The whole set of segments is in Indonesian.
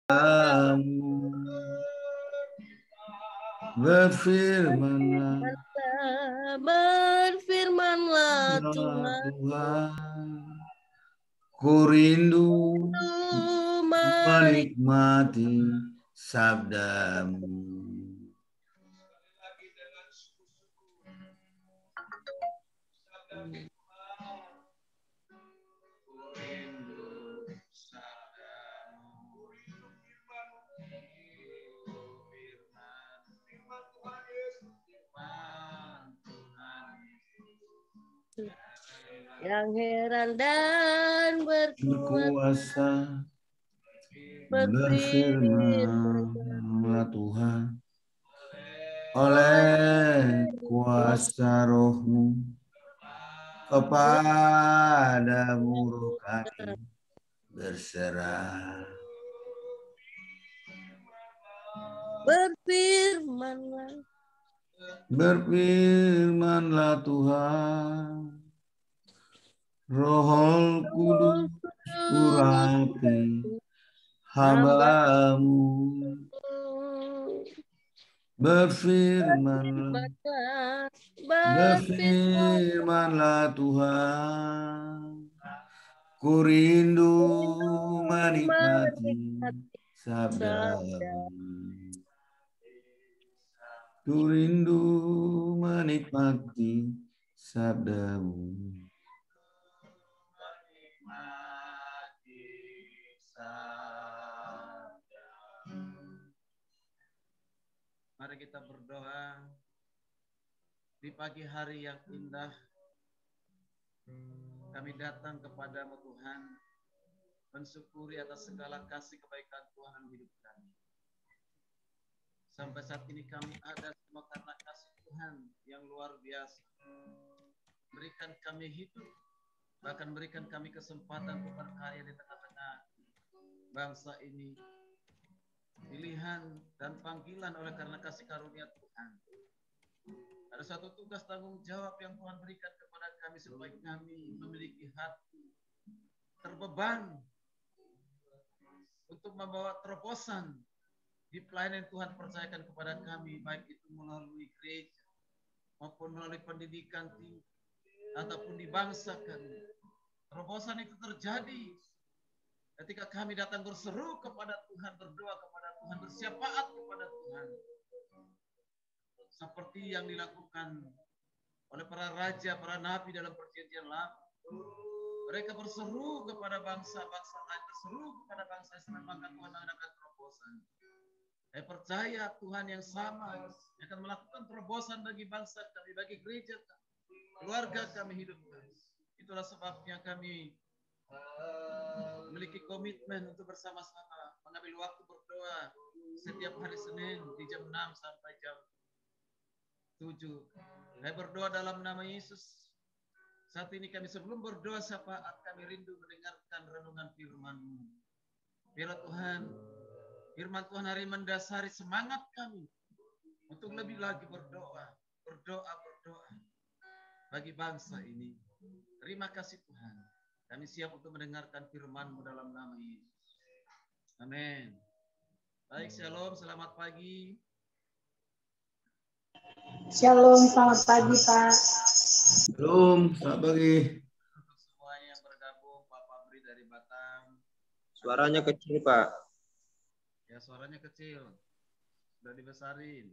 Berfirmanlah Tuhan, Tuhan, ku rindu menikmati sabdamu. yang heran dan Berkuasa, berfirmanlah Tuhan, oleh kuasa rohmu, kepadamu roh kami berserah. Berfirmanlah Tuhan, Roh Kudus urapi hamba-Mu. Berfirmanlah Tuhan, ku rindu menikmati sabda-Mu. Ku rindu menikmati sabda-Mu. Mari kita berdoa di pagi hari yang indah. Kami datang kepadamu Tuhan, mensyukuri atas segala kasih kebaikan Tuhan dalam hidup kami. Sampai saat ini kami ada semua karena kasih Tuhan yang luar biasa. Berikan kami hidup, bahkan berikan kami kesempatan untuk berkarya di tengah-tengah bangsa ini. Pilihan dan panggilan oleh karena kasih karunia Tuhan. Ada satu tugas tanggung jawab yang Tuhan berikan kepada kami supaya kami memiliki hati terbeban untuk membawa terobosan di pelayanan yang Tuhan percayakan kepada kami, baik itu melalui gereja maupun melalui pendidikan tinggi ataupun di bangsa kami. Terobosan itu terjadi ketika kami datang berseru kepada Tuhan, berdoa kepada Tuhan, bersyafaat kepada Tuhan. Seperti yang dilakukan oleh para raja, para nabi dalam perjanjian lama. Mereka berseru kepada bangsa-bangsa lain, berseru kepada bangsa Israel, maka Tuhan mengadakan terobosan. Saya percaya Tuhan yang sama akan melakukan terobosan bagi bangsa kami, bagi gereja kami, keluarga kami, hidup kami. Itulah sebabnya kami memiliki komitmen untuk bersama-sama mengambil waktu berdoa setiap hari Senin di jam 6 sampai jam 7. Saya berdoa dalam nama Yesus. Saat ini kami sebelum berdoa syafaat, kami rindu mendengarkan renungan firman-Mu. Biarlah Tuhan, firman Tuhan hari mendasari semangat kami untuk lebih lagi berdoa bagi bangsa ini. Terima kasih Tuhan. Kami siap untuk mendengarkan firman-Mu dalam nama Yesus. Amin. Baik, shalom, selamat pagi. Shalom, selamat pagi Pak. Shalom, selamat pagi. Untuk semuanya yang bergabung, Pak Fabri dari Batam. Suaranya kecil Pak. Ya, suaranya kecil. Sudah dibesarin.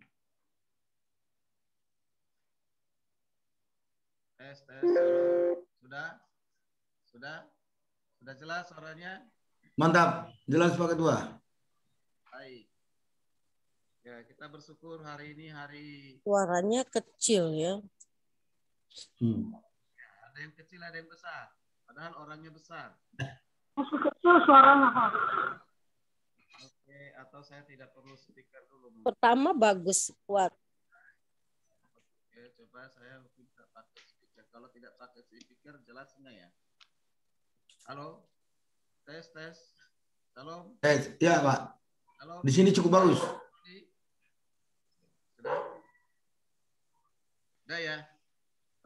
Tes, shalom. Sudah jelas suaranya? Mantap, jelas Pak Ketua. Baik. Ya, kita bersyukur hari ini hari... Suaranya kecil ya. Ada yang kecil, ada yang besar. Padahal orangnya besar. Masih kecil suaranya Pak. Oke, atau saya tidak perlu speaker dulu. Pertama bagus, kuat. Oke, coba saya tidak pakai speaker. Kalau tidak pakai speaker, jelas enggak ya? Halo? Tes. Halo? Ya Pak. Halo? Di sini cukup bagus. Sudah ya?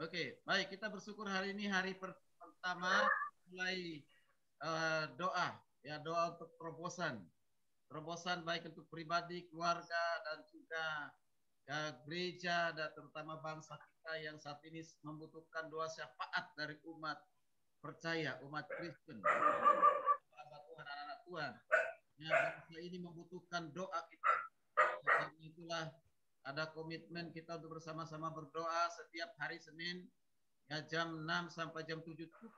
Oke, baik. Kita bersyukur hari ini hari pertama mulai doa. Ya, doa untuk terobosan. terobosan baik untuk pribadi, keluarga, dan juga gereja, dan terutama bangsa kita yang saat ini membutuhkan doa syafaat dari umat percaya, umat Kristen, sahabat Tuhan, anak-anak Tuhan. Ya, bangsa ini membutuhkan doa kita. Karena itulah ada komitmen kita untuk bersama-sama berdoa setiap hari Senin, ya, jam 6 sampai jam 7 cukup.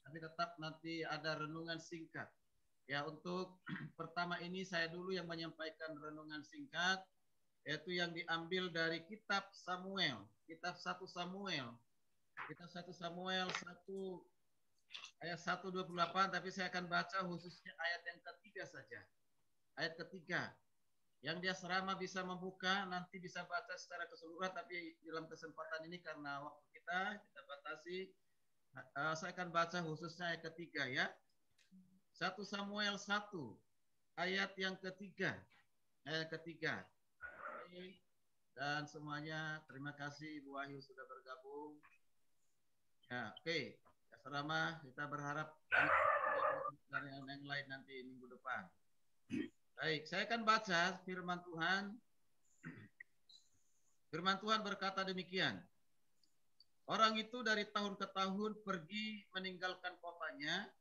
Tapi tetap nanti ada renungan singkat. Ya, untuk pertama ini saya dulu yang menyampaikan renungan singkat, yaitu yang diambil dari kitab Samuel, kitab 1 Samuel. Kitab 1 Samuel 1 ayat 1:28, tapi saya akan baca khususnya ayat yang ketiga saja. Ayat ketiga. Yang dia serama bisa membuka, nanti bisa baca secara keseluruhan, tapi dalam kesempatan ini karena waktu kita batasi, saya akan baca khususnya ayat ketiga ya. 1 Samuel 1 ayat yang ketiga. Ayat ketiga. Dan semuanya terima kasih Ibu Wahyu sudah bergabung. Ya, oke. Ya, selama kita berharap dari yang lain nanti minggu depan. Baik, saya akan baca firman Tuhan. Firman Tuhan berkata demikian. Orang itu dari tahun ke tahun pergi meninggalkan kotanya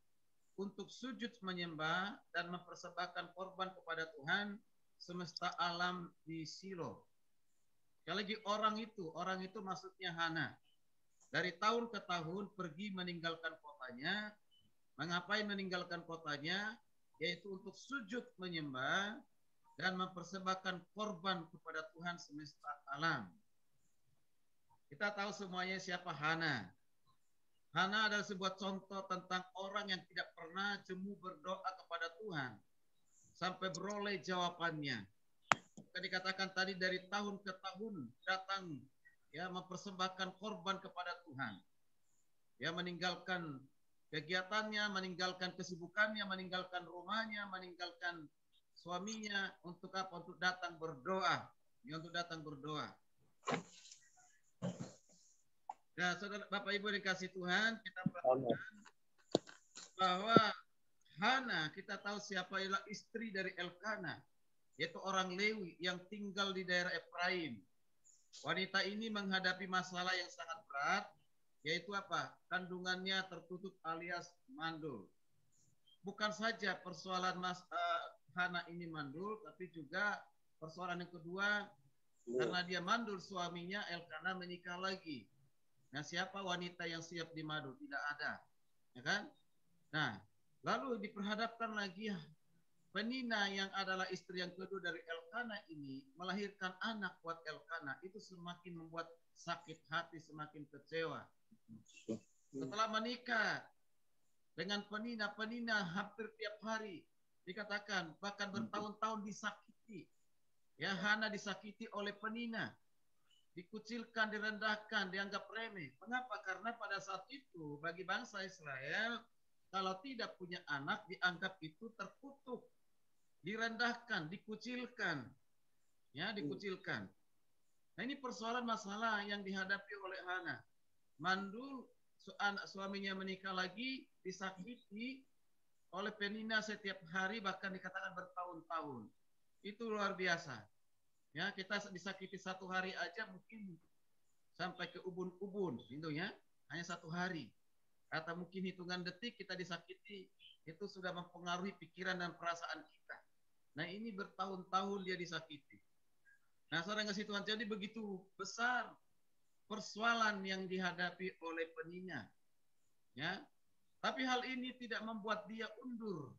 untuk sujud menyembah dan mempersembahkan korban kepada Tuhan semesta alam di Silo. Sekali lagi orang itu maksudnya Hana. Dari tahun ke tahun pergi meninggalkan kotanya. Mengapain meninggalkan kotanya? Yaitu untuk sujud menyembah dan mempersembahkan korban kepada Tuhan semesta alam. Kita tahu semuanya siapa Hana. Hana adalah sebuah contoh tentang orang yang tidak pernah jemu berdoa kepada Tuhan sampai beroleh jawabannya. Kita dikatakan tadi dari tahun ke tahun datang ya mempersembahkan korban kepada Tuhan. Ya, meninggalkan kegiatannya, meninggalkan kesibukannya, meninggalkan rumahnya, meninggalkan suaminya untuk apa? Untuk datang berdoa. Ya, untuk datang berdoa. Nah, saudara, Bapak Ibu dikasih Tuhan, kita perhatikan bahwa Hana, kita tahu siapa ialah istri dari Elkana, yaitu orang Lewi yang tinggal di daerah Efraim. Wanita ini menghadapi masalah yang sangat berat, yaitu apa? Kandungannya tertutup alias mandul. Bukan saja persoalan Hana ini mandul, tapi juga persoalan yang kedua, karena dia mandul suaminya Elkana menikah lagi. Nah, siapa wanita yang siap dimadu? Tidak ada, ya kan? Nah, lalu diperhadapkan lagi Penina yang adalah istri yang kedua dari Elkana ini melahirkan anak buat Elkana. Itu semakin membuat sakit hati, semakin kecewa. Setelah menikah dengan Penina, Penina hampir tiap hari dikatakan bahkan bertahun-tahun disakiti. Ya, Hana disakiti oleh Penina. Dikucilkan, direndahkan, dianggap remeh. Mengapa? Karena pada saat itu bagi bangsa Israel kalau tidak punya anak dianggap itu terkutuk, direndahkan, dikucilkan. Ya, dikucilkan. Nah, ini persoalan masalah yang dihadapi oleh Hana. Mandul, anak suaminya menikah lagi, disakiti oleh Penina setiap hari, bahkan dikatakan bertahun-tahun. Itu luar biasa. Ya, kita disakiti satu hari aja mungkin sampai ke ubun-ubun, gitu ya. Hanya satu hari. Atau mungkin hitungan detik kita disakiti, itu sudah mempengaruhi pikiran dan perasaan kita. Nah, ini bertahun-tahun dia disakiti. Nah, saudara kasih Tuhan, jadi begitu besar persoalan yang dihadapi oleh Penina. Ya. Tapi hal ini tidak membuat dia undur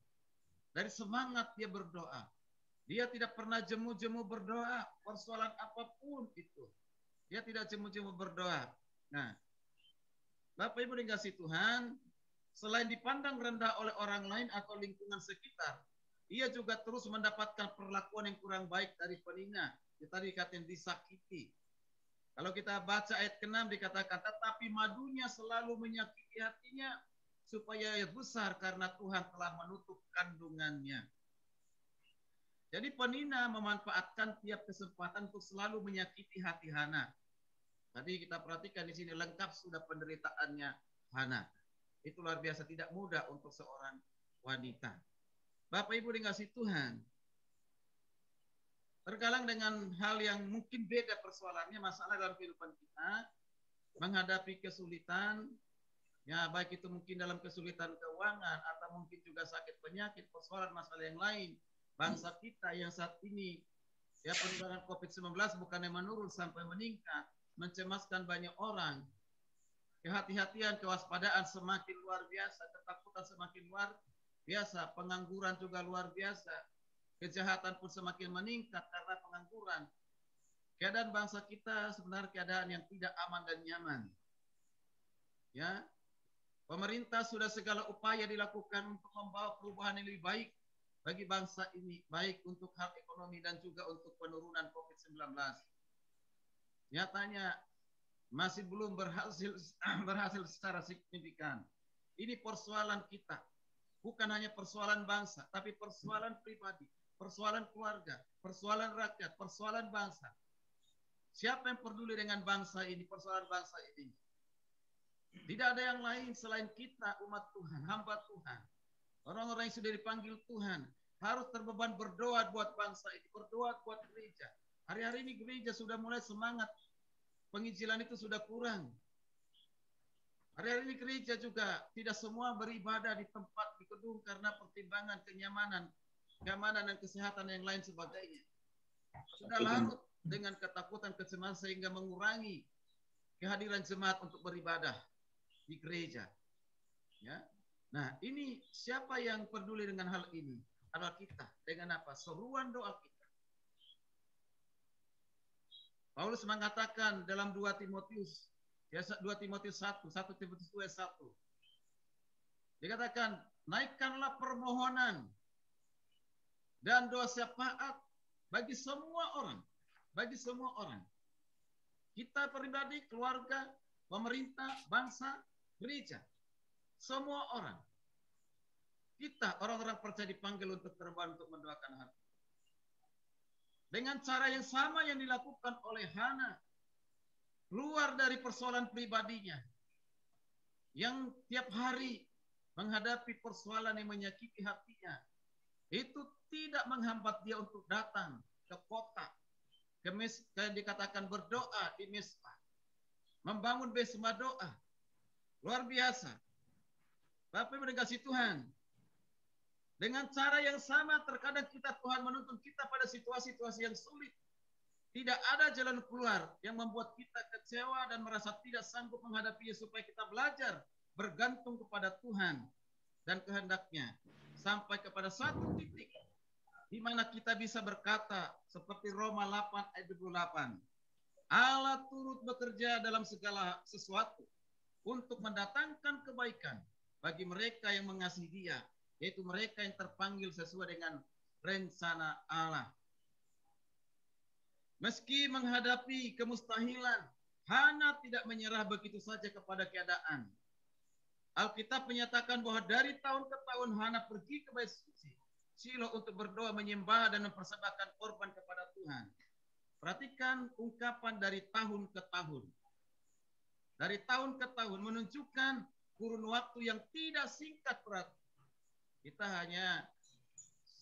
dari semangat dia berdoa. Dia tidak pernah jemu-jemu berdoa, persoalan apapun itu. Dia tidak jemu-jemu berdoa. Nah, Bapak Ibu dikasih Tuhan, selain dipandang rendah oleh orang lain atau lingkungan sekitar, ia juga terus mendapatkan perlakuan yang kurang baik dari Penina. Kita dikatakan disakiti. Kalau kita baca ayat ke-6 dikatakan, tetapi madunya selalu menyakiti hatinya supaya ia besar karena Tuhan telah menutup kandungannya. Jadi Penina memanfaatkan tiap kesempatan untuk selalu menyakiti hati Hana. Tadi kita perhatikan di sini lengkap sudah penderitaannya Hana. Itu luar biasa, tidak mudah untuk seorang wanita. Bapak Ibu dikasih Tuhan, terkadang dengan hal yang mungkin beda persoalannya, masalah dalam kehidupan kita, menghadapi kesulitan, ya baik itu mungkin dalam kesulitan keuangan, atau mungkin juga sakit penyakit, persoalan masalah yang lain. Bangsa kita yang saat ini, ya penularan COVID-19 bukannya menurun sampai meningkat, mencemaskan banyak orang. Kehati-hatian, kewaspadaan semakin luar biasa, ketakutan semakin luar biasa, pengangguran juga luar biasa, kejahatan pun semakin meningkat karena pengangguran. Keadaan bangsa kita sebenarnya keadaan yang tidak aman dan nyaman. Ya, pemerintah sudah segala upaya dilakukan untuk membawa perubahan yang lebih baik bagi bangsa ini, baik untuk hal ekonomi dan juga untuk penurunan COVID-19. Nyatanya masih belum berhasil secara signifikan. Ini persoalan kita, bukan hanya persoalan bangsa, tapi persoalan pribadi, persoalan keluarga, persoalan rakyat, persoalan bangsa. Siapa yang peduli dengan bangsa ini, persoalan bangsa ini? Tidak ada yang lain selain kita, umat Tuhan, hamba Tuhan. Orang-orang yang sudah dipanggil Tuhan harus terbeban berdoa buat bangsa ini, berdoa buat gereja. Hari-hari ini gereja sudah mulai semangat, penginjilan itu sudah kurang. Hari-hari ini gereja juga tidak semua beribadah di tempat, di gedung karena pertimbangan kenyamanan, keamanan dan kesehatan yang lain sebagainya. Sudah larut dengan ketakutan, kecemasan sehingga mengurangi kehadiran jemaat untuk beribadah di gereja. Ya. Nah, ini siapa yang peduli dengan hal ini? Adalah kita. Dengan apa? Seruan doa kita. Paulus mengatakan dalam 2 Timotius 1, 1 Timotius 2:1. Dikatakan, naikkanlah permohonan dan doa syafaat bagi semua orang. Bagi semua orang. Kita pribadi, keluarga, pemerintah, bangsa, gereja. Semua orang. Kita orang-orang percaya dipanggil untuk terbang untuk mendoakan hal. Dengan cara yang sama yang dilakukan oleh Hana, keluar dari persoalan pribadinya, yang tiap hari menghadapi persoalan yang menyakiti hatinya, itu tidak menghambat dia untuk datang ke kota, dikatakan berdoa di Mizpah, membangun besma doa, luar biasa. Bapak Ibu dikasih Tuhan, dengan cara yang sama terkadang Tuhan menuntun kita pada situasi-situasi yang sulit. Tidak ada jalan keluar yang membuat kita kecewa dan merasa tidak sanggup menghadapinya, supaya kita belajar bergantung kepada Tuhan dan kehendaknya. Sampai kepada satu titik di mana kita bisa berkata seperti Roma 8 ayat 28. Allah turut bekerja dalam segala sesuatu untuk mendatangkan kebaikan bagi mereka yang mengasihi Dia, yaitu mereka yang terpanggil sesuai dengan rencana Allah. Meski menghadapi kemustahilan, Hana tidak menyerah begitu saja kepada keadaan. Alkitab menyatakan bahwa dari tahun ke tahun Hana pergi ke bait suci Shilo untuk berdoa, menyembah dan mempersembahkan korban kepada Tuhan. Perhatikan ungkapan dari tahun ke tahun. Dari tahun ke tahun menunjukkan kurun waktu yang tidak singkat, berarti. Kita hanya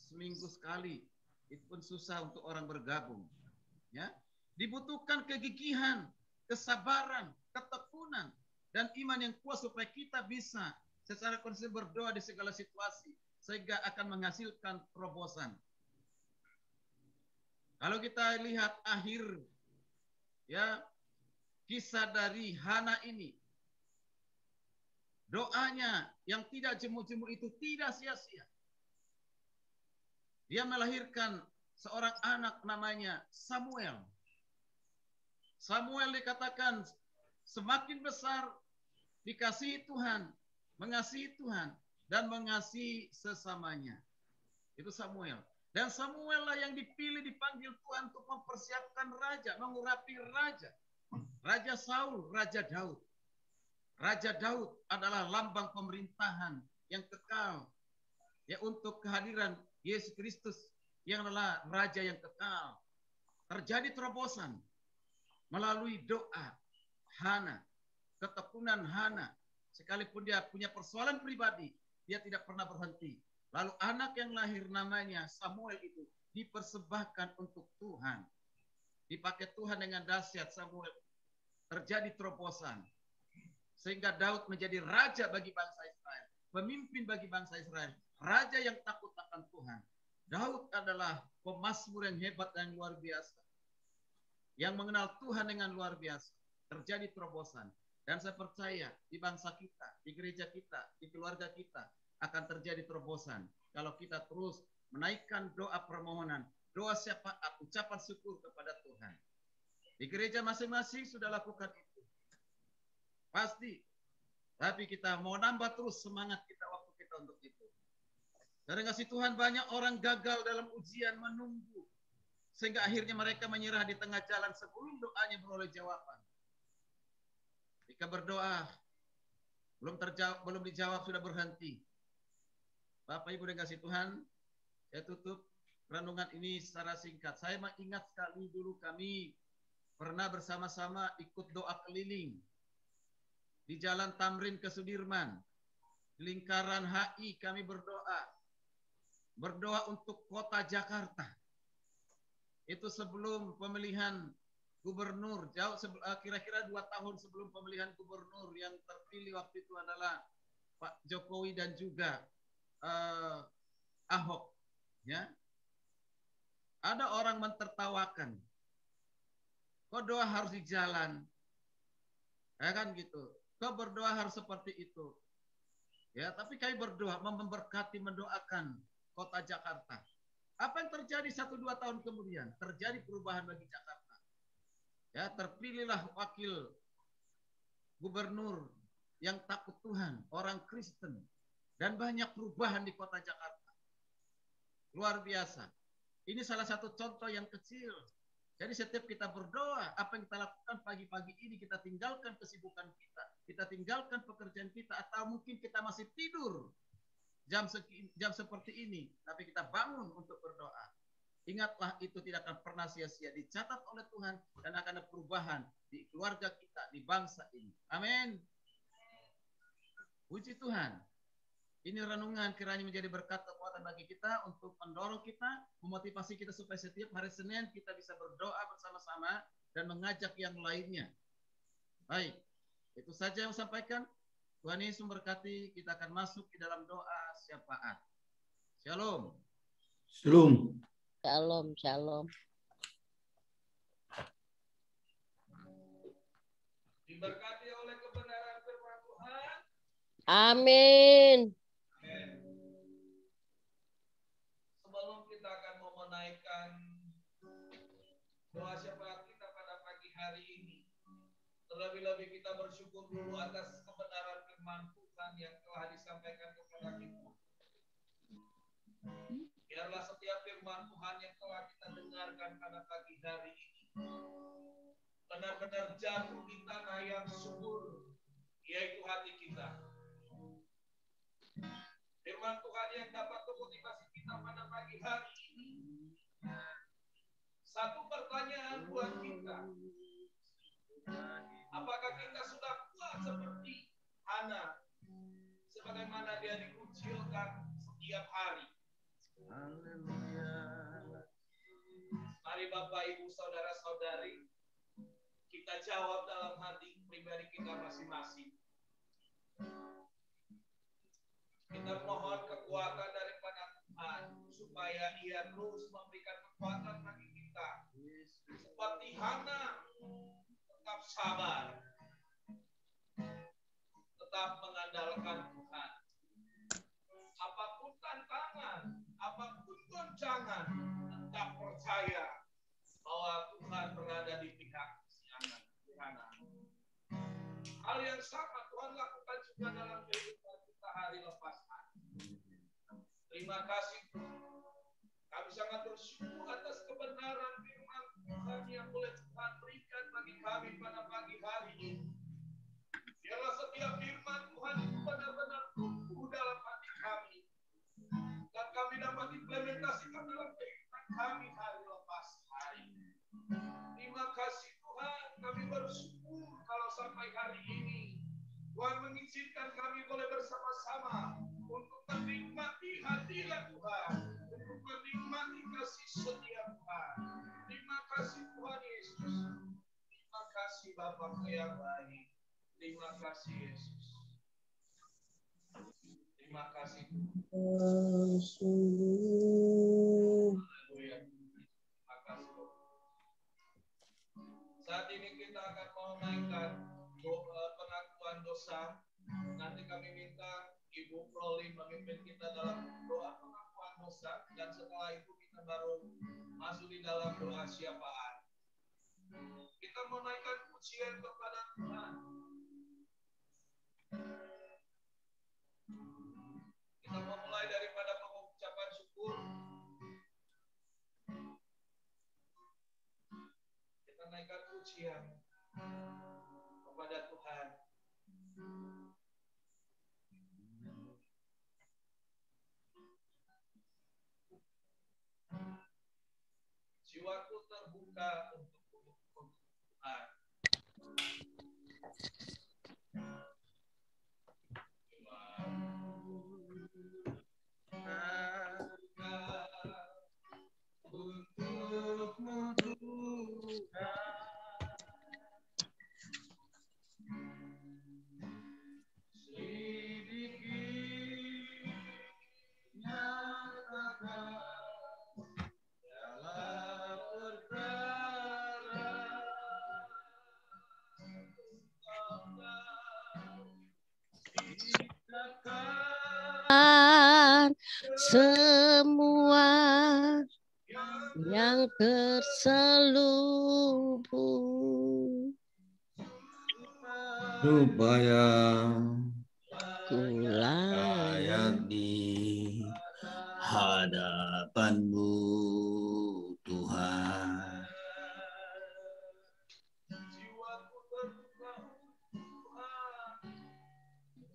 seminggu sekali, itu pun susah untuk orang bergabung. Ya, dibutuhkan kegigihan, kesabaran, ketekunan, dan iman yang kuat supaya kita bisa secara konsisten berdoa di segala situasi, sehingga akan menghasilkan terobosan. Kalau kita lihat akhir, ya, kisah dari Hana ini, doanya yang tidak jemu-jemu itu tidak sia-sia. Dia melahirkan seorang anak namanya Samuel. Samuel dikatakan semakin besar dikasihi Tuhan, mengasihi Tuhan, dan mengasihi sesamanya. Itu Samuel. Dan Samuel lah yang dipilih, dipanggil Tuhan untuk mempersiapkan raja, mengurapi raja. Raja Saul, Raja Daud. Raja Daud adalah lambang pemerintahan yang kekal, ya, untuk kehadiran Yesus Kristus yang adalah raja yang kekal. Terjadi terobosan melalui doa Hana, ketekunan Hana. Sekalipun dia punya persoalan pribadi, dia tidak pernah berhenti. Lalu anak yang lahir namanya Samuel itu dipersembahkan untuk Tuhan. Dipakai Tuhan dengan dahsyat Samuel. Terjadi terobosan. Sehingga Daud menjadi raja bagi bangsa Israel. Pemimpin bagi bangsa Israel. Raja yang takut akan Tuhan. Daud adalah pemazmur yang hebat dan luar biasa. Yang mengenal Tuhan dengan luar biasa. Terjadi terobosan. Dan saya percaya di bangsa kita, di gereja kita, di keluarga kita akan terjadi terobosan. Kalau kita terus menaikkan doa permohonan, doa syafaat, ucapan syukur kepada Tuhan. Di gereja masing-masing sudah lakukan itu. Pasti. Tapi kita mau nambah terus semangat kita waktu kita untuk itu. Karena kasih Tuhan banyak orang gagal dalam ujian menunggu. Sehingga akhirnya mereka menyerah di tengah jalan sebelum doanya beroleh jawaban. Jika berdoa, belum dijawab sudah berhenti. Bapak Ibu dan kasih Tuhan, saya tutup renungan ini secara singkat. Saya ingat sekali dulu kami pernah bersama-sama ikut doa keliling di Jalan Tamrin ke Sudirman. Di lingkaran HI kami berdoa. Berdoa untuk kota Jakarta. Itu sebelum pemilihan gubernur, kira-kira 2 tahun sebelum pemilihan gubernur yang terpilih waktu itu adalah Pak Jokowi dan juga Ahok. Ya, ada orang mentertawakan. Kok doa harus di jalan? Ya kan gitu. Kok berdoa harus seperti itu? Ya, tapi kami berdoa, memberkati, mendoakan kota Jakarta. Apa yang terjadi 1-2 tahun kemudian? Terjadi perubahan bagi Jakarta. Ya, terpilihlah wakil gubernur yang takut Tuhan, orang Kristen, dan banyak perubahan di kota Jakarta. Luar biasa. Ini salah satu contoh yang kecil. Jadi setiap kita berdoa, apa yang kita lakukan pagi-pagi ini, kita tinggalkan kesibukan kita tinggalkan pekerjaan kita, atau mungkin kita masih tidur jam seperti ini, tapi kita bangun untuk berdoa. Ingatlah itu tidak akan pernah sia-sia, dicatat oleh Tuhan dan akan ada perubahan di keluarga kita, di bangsa ini. Amin. Puji Tuhan. Ini renungan kiranya menjadi berkat kekuatan bagi kita untuk mendorong kita, memotivasi kita supaya setiap hari Senin kita bisa berdoa bersama-sama dan mengajak yang lainnya. Baik, itu saja yang saya sampaikan. Tuhan Yesus memberkati. Kita akan masuk di dalam doa syafaat. Shalom. Shalom. Shalom, shalom. Diberkati oleh kebenaran firman Tuhan. Amin. Sebelum kita akan menaikkan doa syafaat kita pada pagi hari ini, terlebih-lebih kita bersyukur dulu atas kebenaran firman Tuhan yang telah disampaikan kepada kita. Biarlah setiap firman Tuhan yang telah kita dengarkan pada pagi hari ini benar-benar jatuh di tanah yang subur, yaitu hati kita. Firman Tuhan yang dapat memotivasi kita pada pagi hari ini. Satu pertanyaan buat kita. Apakah kita sudah kuat seperti Hana, sebagaimana dia dikucilkan setiap hari? Haleluya. Mari Bapak, Ibu, Saudara-saudari, kita jawab dalam hati pribadi kita masing-masing. Kita mohon kekuatan daripada Tuhan supaya Ia terus memberikan kekuatan bagi kita. Seperti Hana, tetap sabar, tetap mengandalkan Tuhan. Apapun tantangan, apapun goncangan, tetap percaya bahwa Tuhan berada di pihak Hana. Hal yang sama Tuhan lakukan juga dalam kehidupan kita hari lepas hari. Terima kasih Tuhan. Kami sangat bersyukur atas kebenaran firman Tuhan yang boleh Tuhan berikan bagi kami pada pagi hari ini. Biarlah setiap firman Tuhan itu benar-benar tumbuh dalam hati kami. Dan kami dapat implementasikan dalam kehidupan kami hari lepas hari. Terima kasih Tuhan, kami bersyukur kalau sampai hari ini Tuhan mengizinkan kami boleh bersama-sama untuk menikmati hadirat Bapa yang baik. Terima kasih Yesus. Terima kasih Tuhan. Haleluya. Terima kasih Tuhan. Saat ini kita akan menaikkan pengakuan dosa. Nanti kami minta Ibu Proli memimpin kita dalam doa pengakuan dosa, dan setelah itu kita baru masuk di dalam doa syafaat. Kita menaikkan pujian kepada Tuhan. Kita memulai daripada pengucapan syukur. Kita naikkan pujian kepada Tuhan. Jiwaku terbuka untuk Tuhan. Untukmu Tuhan. Selidiki, nyatakan dalam perkara semua yang terselubung supaya ku layak di hadapan-Mu Tuhan. jiwaku terbuka Tuhan.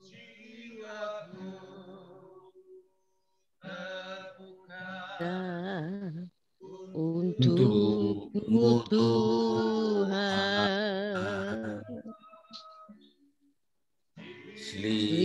Jiwaku terbuka untukmu Tuhan. Selidiki